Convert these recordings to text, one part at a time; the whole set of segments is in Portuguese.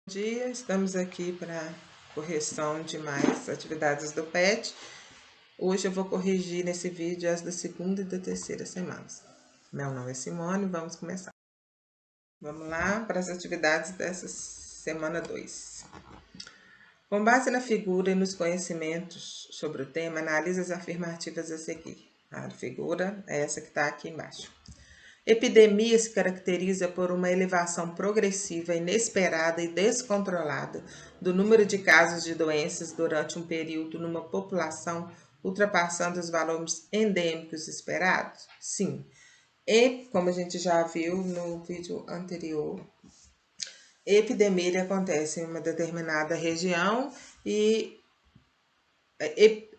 Bom dia, estamos aqui para correção de mais atividades do PET. Hoje eu vou corrigir nesse vídeo as da segunda e da terceira semanas. Meu nome é Simone, vamos começar. Vamos lá para as atividades dessa semana 2. Com base na figura e nos conhecimentos sobre o tema, analise as afirmativas a seguir. A figura é essa que está aqui embaixo. Epidemia se caracteriza por uma elevação progressiva, inesperada e descontrolada do número de casos de doenças durante um período numa população, ultrapassando os valores endêmicos esperados? Sim. E, como a gente já viu no vídeo anterior, epidemia acontece em uma determinada região e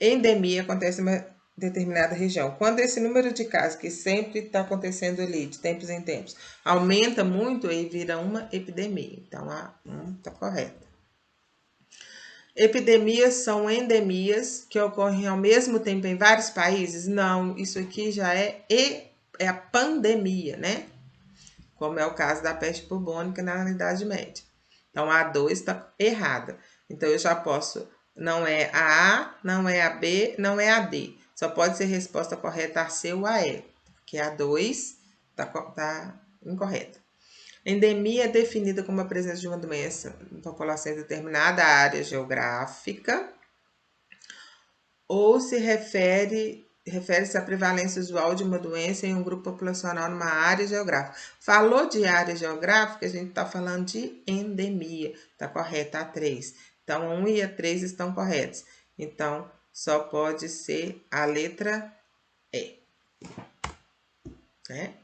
endemia acontece em uma determinada região. Quando esse número de casos, que sempre está acontecendo ali, de tempos em tempos, aumenta muito, aí vira uma epidemia. Então, a 1 está correta. Epidemias são endemias que ocorrem ao mesmo tempo em vários países? Não, isso aqui já é a pandemia, né? Como é o caso da peste bubônica na Idade Média. Então, a 2 está errada. Então, eu já posso... Não é a não é a B, não é a D. Só pode ser resposta correta a C ou a E, porque a 2 está incorreta. Endemia é definida como a presença de uma doença em população em determinada área geográfica ou se refere-se à prevalência usual de uma doença em um grupo populacional numa área geográfica. Falou de área geográfica, a gente está falando de endemia. Está correta a 3. Então, a 1 e a 3 estão corretas. Então, só pode ser a letra E. Né?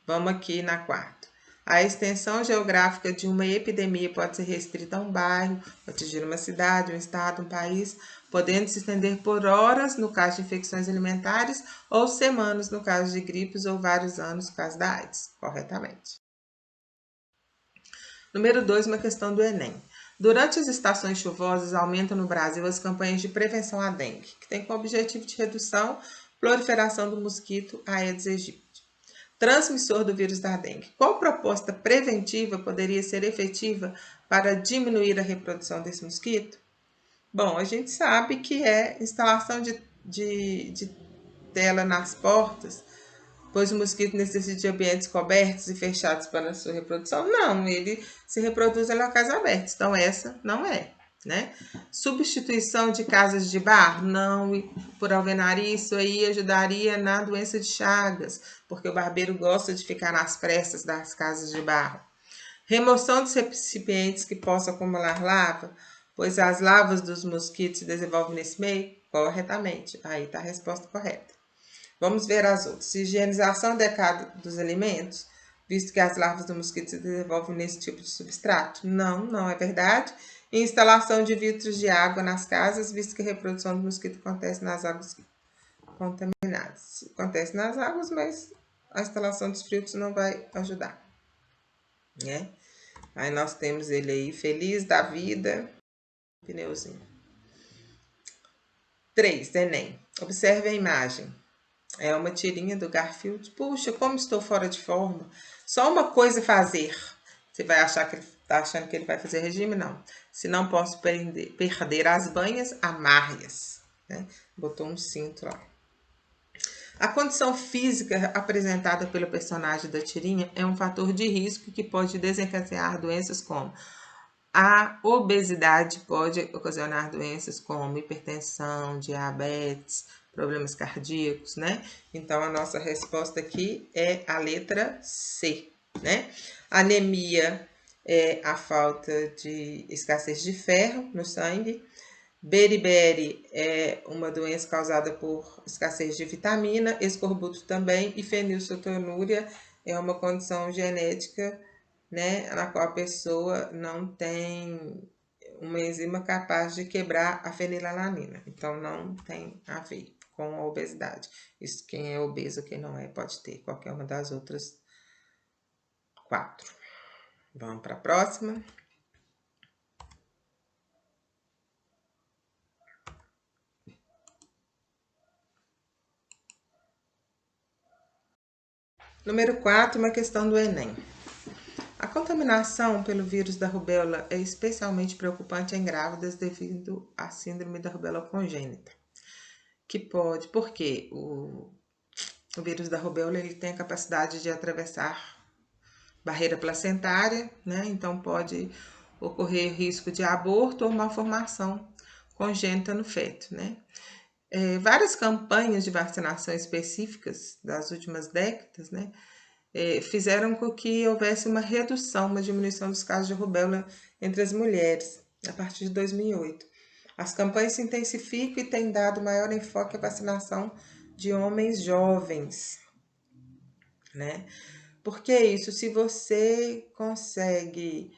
Vamos aqui na quarta. A extensão geográfica de uma epidemia pode ser restrita a um bairro, atingir uma cidade, um estado, um país, podendo se estender por horas no caso de infecções alimentares ou semanas no caso de gripes ou vários anos no caso da AIDS, corretamente. Número 2, uma questão do Enem. Durante as estações chuvosas, aumentam no Brasil as campanhas de prevenção à dengue, que tem como objetivo de redução proliferação do mosquito Aedes aegypti, transmissor do vírus da dengue. Qual proposta preventiva poderia ser efetiva para diminuir a reprodução desse mosquito? Bom, a gente sabe que é instalação de tela nas portas, pois o mosquito necessita de ambientes cobertos e fechados para a sua reprodução? Não, ele se reproduz em locais abertos. Então, essa não é, né? Substituição de casas de bar? Não, e por alvenaria, isso aí ajudaria na doença de Chagas, porque o barbeiro gosta de ficar nas frestas das casas de barro. Remoção dos recipientes que possam acumular lava, pois as larvas dos mosquitos se desenvolvem nesse meio? Corretamente. Aí está a resposta correta. Vamos ver as outras. Higienização adequada dos alimentos, visto que as larvas do mosquito se desenvolvem nesse tipo de substrato? Não, não é verdade. Instalação de filtros de água nas casas, visto que a reprodução do mosquito acontece nas águas contaminadas. Acontece nas águas, mas a instalação dos filtros não vai ajudar, né? Aí nós temos ele aí, feliz da vida, pneuzinho. 3, Enem. Observe a imagem. É uma tirinha do Garfield. Puxa, como estou fora de forma. Só uma coisa fazer. Você vai achar que ele está achando que ele vai fazer regime? Não. Se não posso perder as banhas, amarre-as. Né? Botou um cinto lá. A condição física apresentada pelo personagem da tirinha é um fator de risco que pode desencadear doenças como a obesidade pode ocasionar doenças como hipertensão, diabetes, problemas cardíacos, né? Então, a nossa resposta aqui é a letra C, né? Anemia é a falta de escassez de ferro no sangue. Beriberi é uma doença causada por escassez de vitamina, escorbuto também, e fenilcetonúria é uma condição genética, né, na qual a pessoa não tem uma enzima capaz de quebrar a fenilalanina. Então, não tem a ver com a obesidade. Isso, quem é obeso, quem não é, pode ter qualquer uma das outras 4. Vamos para a próxima. Número 4, uma questão do Enem. A contaminação pelo vírus da rubéola é especialmente preocupante em grávidas devido à síndrome da rubéola congênita, que pode, porque o vírus da rubéola ele tem a capacidade de atravessar barreira placentária, né? Então pode ocorrer risco de aborto ou malformação congênita no feto, né? Várias campanhas de vacinação específicas das últimas décadas, né, fizeram com que houvesse uma redução, uma diminuição dos casos de rubéola entre as mulheres, a partir de 2008. As campanhas se intensificam e têm dado maior enfoque à vacinação de homens jovens, né? Porque isso, se você consegue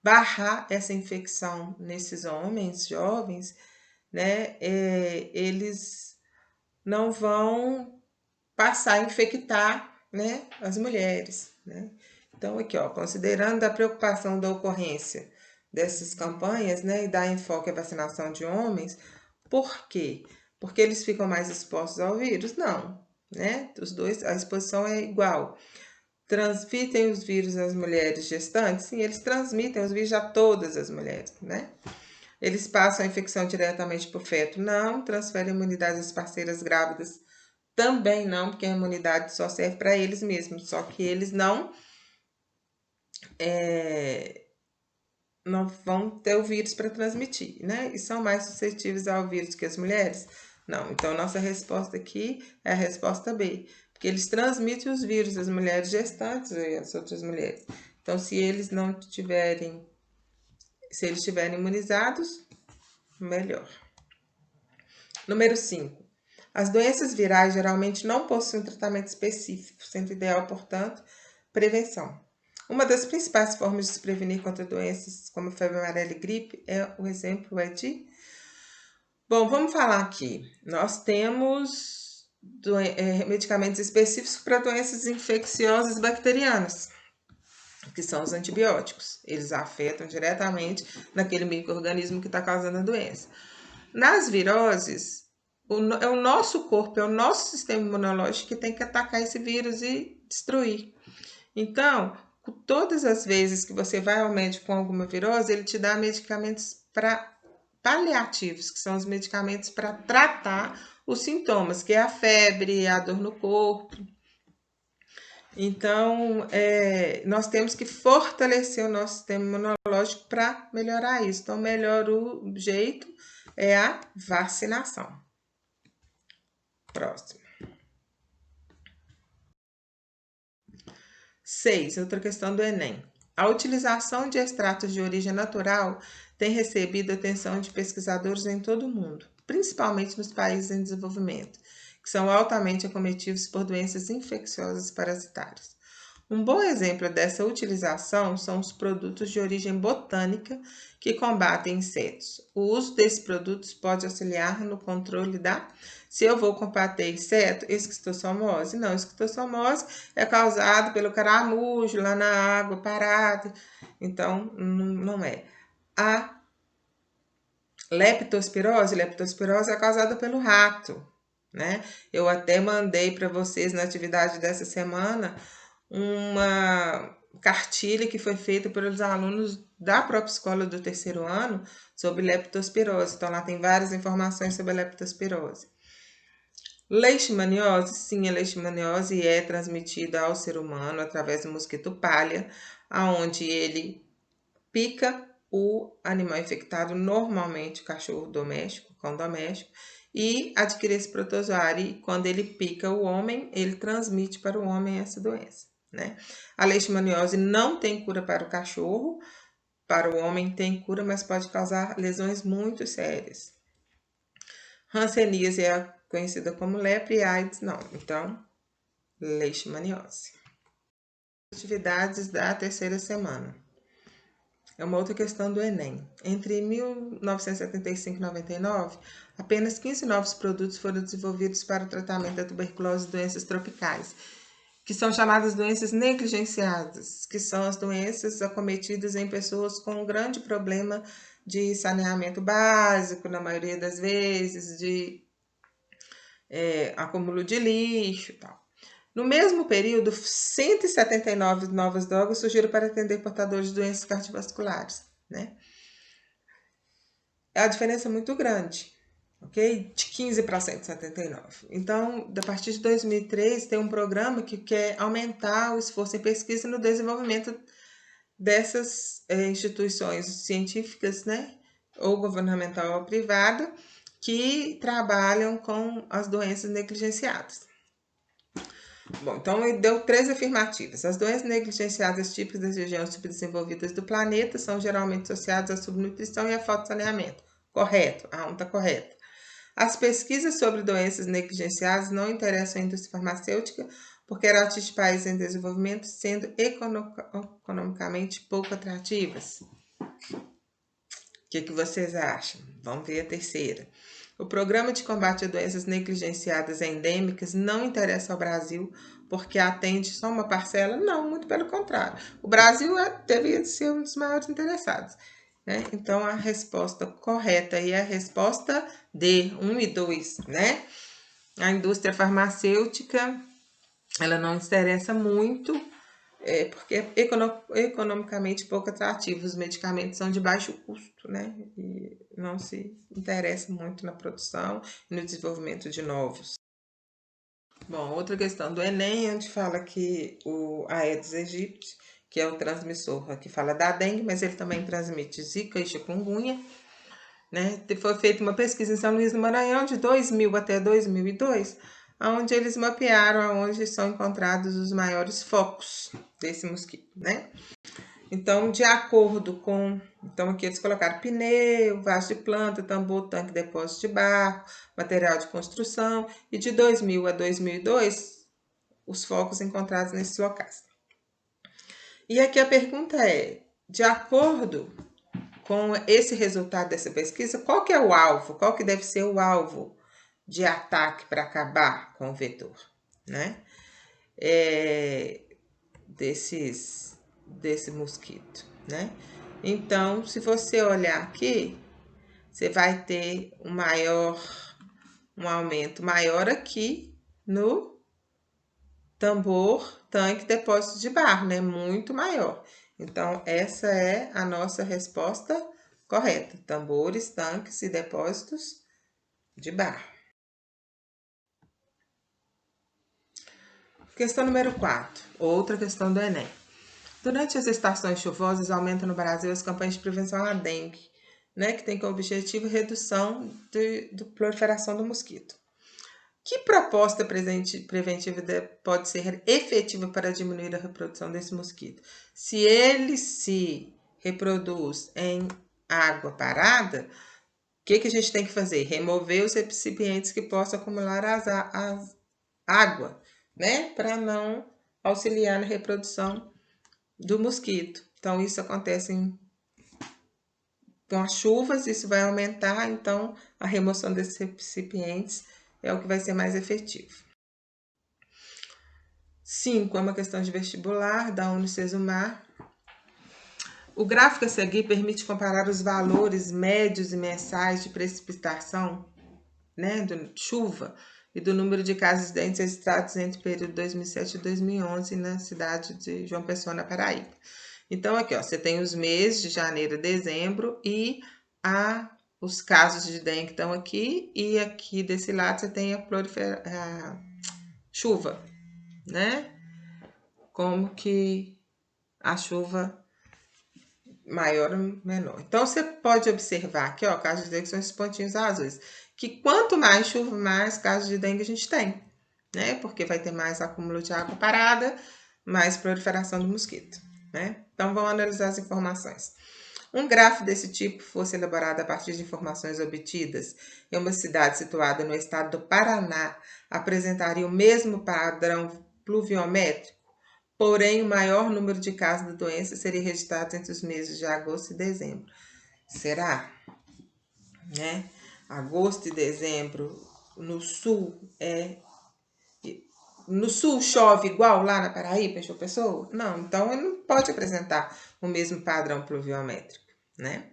barrar essa infecção nesses homens jovens, né, eles não vão passar a infectar, né, as mulheres, né? Então, aqui, ó, considerando a preocupação da ocorrência dessas campanhas, né, e dar enfoque à vacinação de homens, por quê? Porque eles ficam mais expostos ao vírus? Não, né? Os dois, a exposição é igual. Transmitem os vírus às mulheres gestantes? Sim, eles transmitem os vírus a todas as mulheres, né? Eles passam a infecção diretamente para o feto? Não. Transferem imunidade às parceiras grávidas? Também não, porque a imunidade só serve para eles mesmos, só que eles não vão ter o vírus para transmitir, né? E são mais suscetíveis ao vírus que as mulheres? Não. Então, nossa resposta aqui é a resposta B, porque eles transmitem os vírus às mulheres gestantes e às outras mulheres. Então, se eles estiverem imunizados, melhor. Número 5. As doenças virais geralmente não possuem um tratamento específico, sendo ideal, portanto, prevenção. Uma das principais formas de se prevenir contra doenças como a febre amarela e gripe o exemplo é de... Bom, vamos falar aqui. Nós temos medicamentos específicos para doenças infecciosas bacterianas, que são os antibióticos. Eles afetam diretamente naquele micro-organismo que está causando a doença. Nas viroses, é o nosso corpo, é o nosso sistema imunológico que tem que atacar esse vírus e destruir. Então, todas as vezes que você vai ao médico com alguma virose, ele te dá medicamentos paliativos, que são os medicamentos para tratar os sintomas, que é a febre, a dor no corpo. Então, nós temos que fortalecer o nosso sistema imunológico para melhorar isso. Então, o melhor jeito é a vacinação. Próximo. 6. Outra questão do Enem. A utilização de extratos de origem natural tem recebido atenção de pesquisadores em todo o mundo, principalmente nos países em desenvolvimento, que são altamente acometidos por doenças infecciosas parasitárias. Um bom exemplo dessa utilização são os produtos de origem botânica que combatem insetos. O uso desses produtos pode auxiliar no controle da... Se eu vou combater inseto, esquistossomose. Não, esquistossomose é causado pelo caramujo lá na água parada. Então, não é. A leptospirose é causada pelo rato, né? Eu até mandei para vocês na atividade dessa semana uma cartilha que foi feita pelos alunos da própria escola do terceiro ano sobre leptospirose. Então, lá tem várias informações sobre a leptospirose. Leishmaniose, sim, a leishmaniose é transmitida ao ser humano através do mosquito palha, aonde ele pica o animal infectado, normalmente cachorro doméstico, cão doméstico, e adquire esse protozoário. E quando ele pica o homem, ele transmite para o homem essa doença, né? A leishmaniose não tem cura para o cachorro, para o homem tem cura, mas pode causar lesões muito sérias. Hanseníase é conhecida como lepra e AIDS não. Então, leishmaniose. Atividades da terceira semana. É uma outra questão do Enem. Entre 1975 e 99, apenas 15 novos produtos foram desenvolvidos para o tratamento da tuberculose e doenças tropicais, que são chamadas doenças negligenciadas, que são as doenças acometidas em pessoas com um grande problema de saneamento básico, na maioria das vezes, de acúmulo de lixo e tal. No mesmo período, 179 novas drogas surgiram para atender portadores de doenças cardiovasculares, né? É a diferença muito grande, ok? De 15 para 179. Então, a partir de 2003, tem um programa que quer aumentar o esforço em pesquisa e no desenvolvimento dessas instituições científicas, né? Ou governamental ou privada, que trabalham com as doenças negligenciadas. Bom, então ele deu 3 afirmativas. As doenças negligenciadas típicas das regiões subdesenvolvidas do planeta são geralmente associadas à subnutrição e à falta de saneamento. Correto, a 1 está correta. As pesquisas sobre doenças negligenciadas não interessam a indústria farmacêutica porque eram de países em desenvolvimento, sendo economicamente pouco atrativas. O que vocês acham? Vamos ver a terceira. O programa de combate a doenças negligenciadas endêmicas não interessa ao Brasil porque atende só uma parcela? Não, muito pelo contrário. O Brasil deveria ser um dos maiores interessados, né? Então, a resposta correta aí é a resposta D, 1 e 2, né? A indústria farmacêutica, ela não interessa muito, porque é economicamente pouco atrativo. Os medicamentos são de baixo custo, né? E não se interessa muito na produção e no desenvolvimento de novos. Bom, outra questão do Enem, onde fala que o Aedes aegypti, que é o transmissor que fala da dengue, mas ele também transmite zika e chikungunya, né? Foi feita uma pesquisa em São Luís do Maranhão de 2000 até 2002, onde eles mapearam onde são encontrados os maiores focos desse mosquito, né? Então, de acordo com... Então, aqui eles colocaram pneu, vaso de planta, tambor, tanque, depósito de barro, material de construção. E de 2000 a 2002, os focos encontrados nesses locais. E aqui a pergunta é, de acordo com esse resultado dessa pesquisa, qual que é o alvo? Qual que deve ser o alvo de ataque para acabar com o vetor, né? Desse mosquito, né? Então, se você olhar aqui, você vai ter um aumento maior aqui no tambor, tanque, depósito de barro, né? Muito maior. Então, essa é a nossa resposta correta. Tambores, tanques e depósitos de barro. Questão número 4. Outra questão do Enem. Durante as estações chuvosas, aumenta no Brasil as campanhas de prevenção à dengue, né, que tem como objetivo redução da proliferação do mosquito. Que proposta preventiva pode ser efetiva para diminuir a reprodução desse mosquito? Se ele se reproduz em água parada, o que a gente tem que fazer? Remover os recipientes que possam acumular a água, né, para não auxiliar na reprodução do mosquito. Então, isso acontece com as chuvas, isso vai aumentar, então a remoção desses recipientes é o que vai ser mais efetivo. 5 é uma questão de vestibular da Unicesumar. O gráfico a seguir permite comparar os valores médios e mensais de precipitação, né, de chuva, e do número de casos de acidentes registrados entre o período 2007 e 2011 na cidade de João Pessoa, na Paraíba. Então, aqui, ó, você tem os meses de janeiro a dezembro e os casos de dengue estão aqui, e aqui desse lado você tem a chuva, né? Como que a chuva maior ou menor. Então, você pode observar aqui, ó, casos de dengue são esses pontinhos azuis, que quanto mais chuva, mais casos de dengue a gente tem, né? Porque vai ter mais acúmulo de água parada, mais proliferação do mosquito, né? Então, vamos analisar as informações. Um gráfico desse tipo fosse elaborado a partir de informações obtidas em uma cidade situada no estado do Paraná, apresentaria o mesmo padrão pluviométrico, porém o maior número de casos da doença seria registrado entre os meses de agosto e dezembro. Será? Né? Agosto e dezembro no sul no sul chove igual lá na Paraíba, em João Pessoa? Não, então ele não pode apresentar o mesmo padrão pluviométrico, né?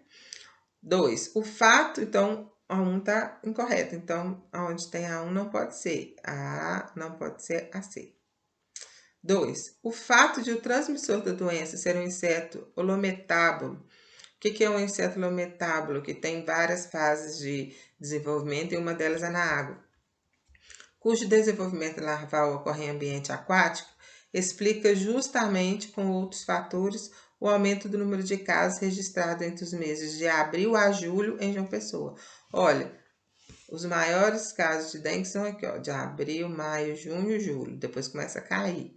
2. O fato, então, a 1 está incorreto. Então, onde tem a 1 não pode ser. A não pode ser a C. 2. O fato de o transmissor da doença ser um inseto holometábulo. O que é um inseto holometábulo? Que tem várias fases de desenvolvimento e uma delas é na água. Cujo desenvolvimento larval ocorre em ambiente aquático, explica justamente com outros fatores o aumento do número de casos registrado entre os meses de abril a julho em João Pessoa. Olha, os maiores casos de dengue são aqui, ó, de abril, maio, junho, julho. Depois começa a cair.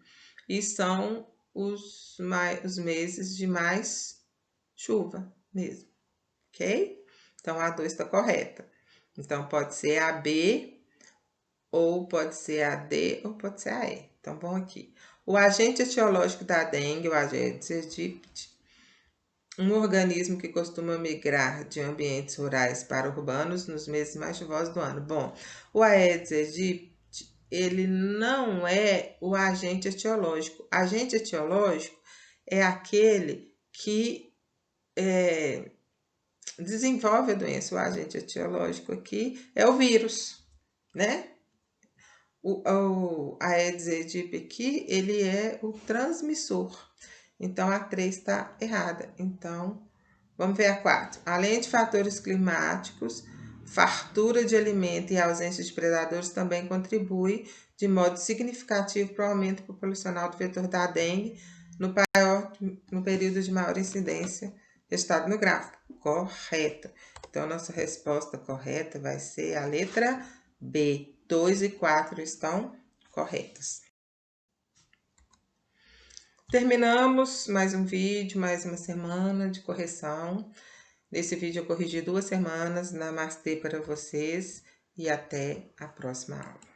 E são os meses de mais chuva mesmo, ok? Então, a 2 está correta. Então, pode ser a B, ou pode ser a D, ou pode ser a E. Então, vamos aqui. O agente etiológico da dengue, o Aedes aegypti, um organismo que costuma migrar de ambientes rurais para urbanos nos meses mais chuvosos do ano. Bom, o Aedes aegypti, ele não é o agente etiológico. Agente etiológico é aquele que desenvolve a doença. O agente etiológico aqui é o vírus, né? O Aedes aegypti aqui, ele é o transmissor. Então, a 3 está errada. Então, vamos ver a 4. Além de fatores climáticos, fartura de alimento e ausência de predadores também contribui de modo significativo para o aumento populacional do vetor da dengue no período de maior incidência registrado no gráfico. Correto. Então, nossa resposta correta vai ser a letra B. 2 e 4 estão corretas. Terminamos mais um vídeo, mais uma semana de correção. Nesse vídeo eu corrigi 2 semanas. Namastê para vocês e até a próxima aula.